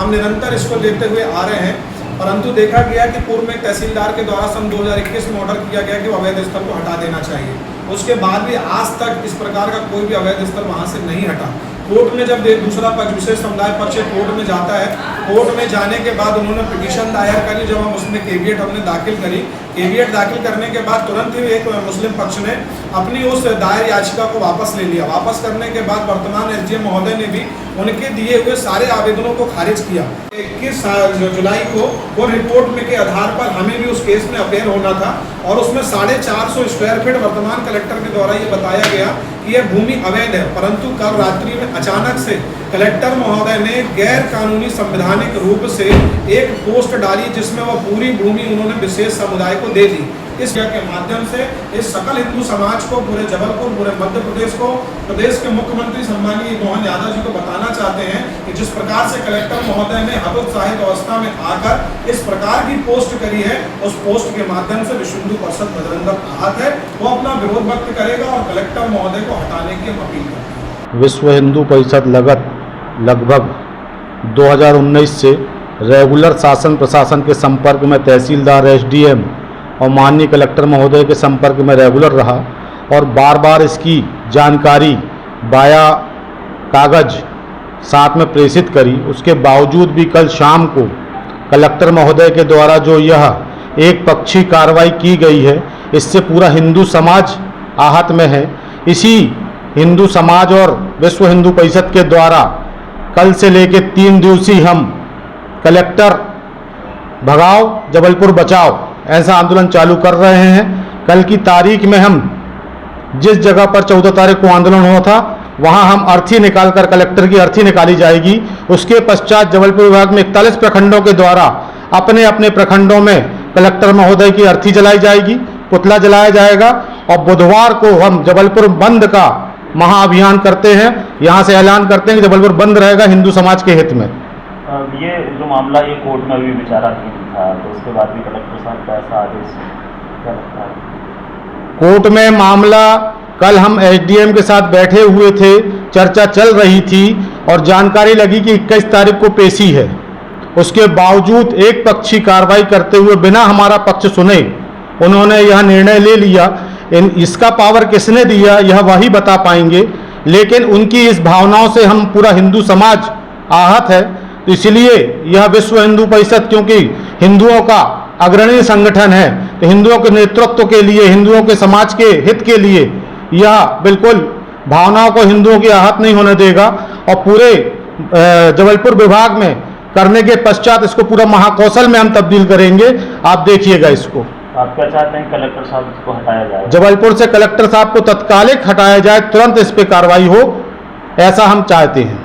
हम निरंतर इसको लेते हुए आ रहे हैं, परंतु देखा गया कि पूर्व में तहसीलदार के द्वारा सन 2021 में ऑर्डर किया गया कि वो अवैध स्थल को हटा देना चाहिए। उसके बाद भी आज तक इस प्रकार का कोई भी अवैध स्थल वहाँ से नहीं हटा। कोर्ट में जब दूसरा पक्ष, विशेष समुदाय पक्ष कोर्ट में जाता है, कोर्ट में जाने के बाद उन्होंने पिटीशन दायर करी, जब हम उसमें केवीएट हमने दाखिल करी, केवीएट दाखिल करने के बाद तुरंत ही एक मुस्लिम पक्ष ने अपनी उस दायर याचिका को वापस ले लिया। वापस करने के बाद वर्तमान एसडीएम महोदय ने भी उनके दिए हुए सारे आवेदनों को खारिज किया। 21 जुलाई को वो रिपोर्ट में के आधार पर हमें भी उस केस में अपेयर होना था और उसमें 450 स्क्वायर फीट वर्तमान कलेक्टर के द्वारा ये बताया गया कि यह भूमि अवैध है। परंतु कल रात्रि में अचानक से कलेक्टर महोदय ने गैर कानूनी संवैधानिक रूप से एक पोस्ट डाली जिसमें वह पूरी भूमि उन्होंने विशेष समुदाय को दे दी। इस के माध्यम से इस सकल हिंदू समाज को, पूरे जबलपुर, पूरे मध्य प्रदेश को, प्रदेश के मुख्यमंत्री सम्माननीय मोहन यादव जी को बताना चाहते हैं कि जिस प्रकार से कलेक्टर महोदय ने हतोत्साहित अवस्था में आकर इस प्रकार की पोस्ट करी है, उस पोस्ट के माध्यम से विश्व हिंदू परिषद बजरंग दल आहत है। वो अपना विरोध व्यक्त करेगा और कलेक्टर महोदय को हटाने की अपील करेगा। विश्व हिंदू परिषद लगभग 2019 से रेगुलर शासन प्रशासन के संपर्क में, तहसीलदार, एसडीएम और माननीय कलेक्टर महोदय के संपर्क में रेगुलर रहा और बार बार इसकी जानकारी बाया कागज साथ में प्रेषित करी। उसके बावजूद भी कल शाम को कलेक्टर महोदय के द्वारा जो यह एक पक्षी कार्रवाई की गई है, इससे पूरा हिंदू समाज आहत में है। इसी हिंदू समाज और विश्व हिंदू परिषद के द्वारा कल से लेकर 3 दिवसीय हम कलेक्टर भगाओ जबलपुर बचाओ ऐसा आंदोलन चालू कर रहे हैं। कल की तारीख में हम जिस जगह पर 14 तारीख को आंदोलन हुआ था वहां हम अर्थी निकालकर, कलेक्टर की अर्थी निकाली जाएगी। उसके पश्चात जबलपुर विभाग में 41 प्रखंडों के द्वारा अपने अपने प्रखंडों में कलेक्टर महोदय की अर्थी जलाई जाएगी, पुतला जलाया जाएगा और बुधवार को हम जबलपुर बंद का महाअभियान करते हैं। यहाँ से ऐलान करते हैं कि जबलपुर बंद रहेगा हिंदू समाज के हित में। ये जो मामला ये कोर्ट में भी विचाराधीन था, तो उसके बाद भी कलेक्टर साहब का ऐसा आदेश क्या लगता है? कोर्ट में मामला, कल हम एसडीएम के साथ बैठे हुए थे, चर्चा चल रही थी और जानकारी लगी कि 21 तारीख को पेशी है। उसके बावजूद एक पक्षी कार्रवाई करते हुए बिना हमारा पक्ष सुने उन्होंने यह निर्णय ले लिया। इसका पावर किसने दिया यह वही बता पाएंगे, लेकिन उनकी इस भावनाओं से हम पूरा हिंदू समाज आहत है। तो इसलिए यह विश्व हिंदू परिषद, क्योंकि हिंदुओं का अग्रणी संगठन है, तो हिंदुओं के नेतृत्व के लिए, हिंदुओं के समाज के हित के लिए यह बिल्कुल भावनाओं को हिंदुओं की आहत नहीं होने देगा और पूरे जबलपुर विभाग में करने के पश्चात इसको पूरा महाकौशल में हम तब्दील करेंगे। आप देखिएगा इसको। आप क्या चाहते हैं कलेक्टर साहब को हटाया जाए? जबलपुर से कलेक्टर साहब को तत्कालिक हटाया जाए, तुरंत इस पे कार्रवाई हो, ऐसा हम चाहते हैं।